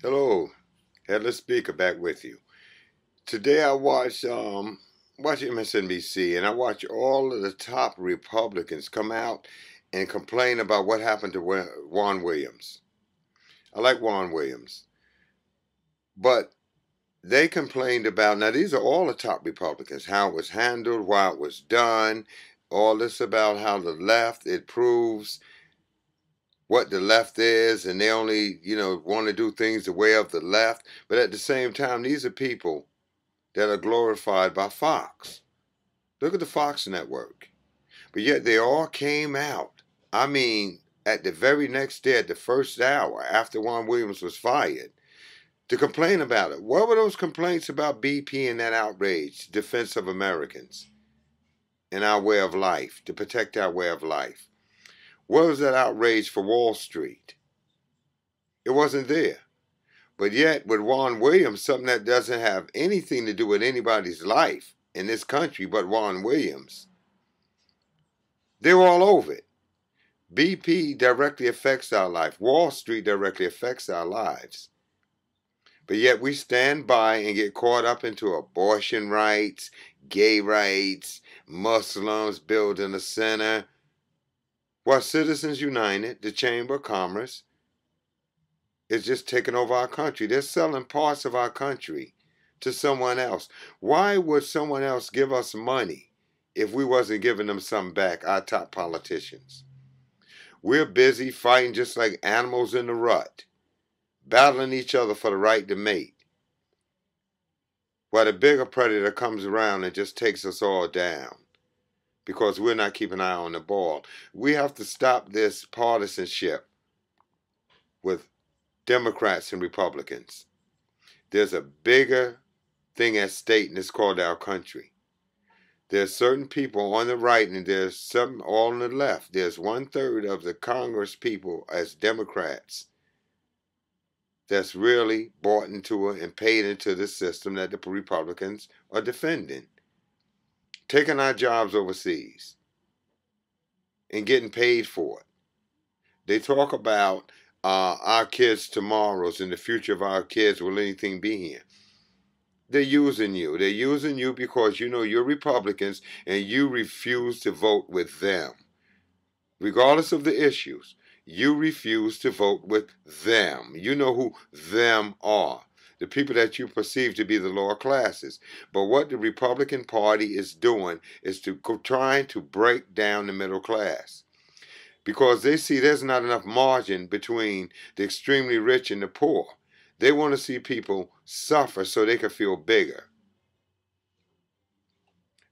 Hello, Headless Speaker back with you. Today I watch MSNBC and I watch all of the top Republicans come out and complain about what happened to Juan Williams. I like Juan Williams, but they complained about, now these are all the top Republicans, how it was handled, why it was done, all this about how the left, it proves what the left is, and they only, want to do things the way of the left. But at the same time, these are people that are glorified by Fox. Look at the Fox network. But yet they all came out. I mean, at the very next day, at the first hour after Juan Williams was fired, to complain about it. What were those complaints about BP and that outrage, defense of Americans and our way of life, to protect our way of life? What was that outrage for Wall Street? It wasn't there. But yet, with Juan Williams, something that doesn't have anything to do with anybody's life in this country but Juan Williams, they were all over it. BP directly affects our life. Wall Street directly affects our lives. But yet we stand by and get caught up into abortion rights, gay rights, Muslims building a center. While Citizens United, the Chamber of Commerce, is just taking over our country. They're selling parts of our country to someone else. Why would someone else give us money if we wasn't giving them something back, our top politicians? We're busy fighting just like animals in the rut, battling each other for the right to mate, while the bigger predator comes around and just takes us all down because we're not keeping an eye on the ball. We have to stop this partisanship with Democrats and Republicans. There's a bigger thing at stake, and it's called our country. There's certain people on the right, and there's some all on the left. There's 1/3 of the Congress people as Democrats that's really bought into it and paid into the system that the Republicans are defending. Taking our jobs overseas and getting paid for it. They talk about our kids' tomorrows and the future of our kids. Will anything be here? They're using you. They're using you because you're Republicans and you refuse to vote with them. Regardless of the issues, you refuse to vote with them. You know who them are. The people that you perceive to be the lower classes. But what the Republican Party is doing is trying to break down the middle class. Because they see there's not enough margin between the extremely rich and the poor. They want to see people suffer so they can feel bigger.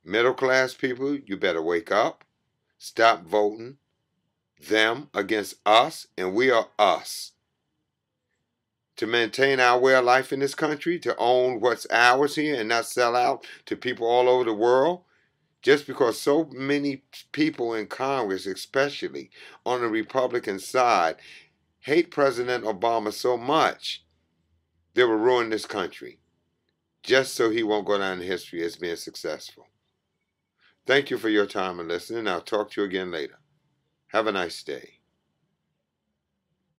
Middle class people, you better wake up. Stop voting them against us, and we are us. To maintain our way of life in this country, to own what's ours here and not sell out to people all over the world, just because so many people in Congress, especially on the Republican side, hate President Obama so much, they will ruin this country just so he won't go down in history as being successful. Thank you for your time and listening. I'll talk to you again later. Have a nice day.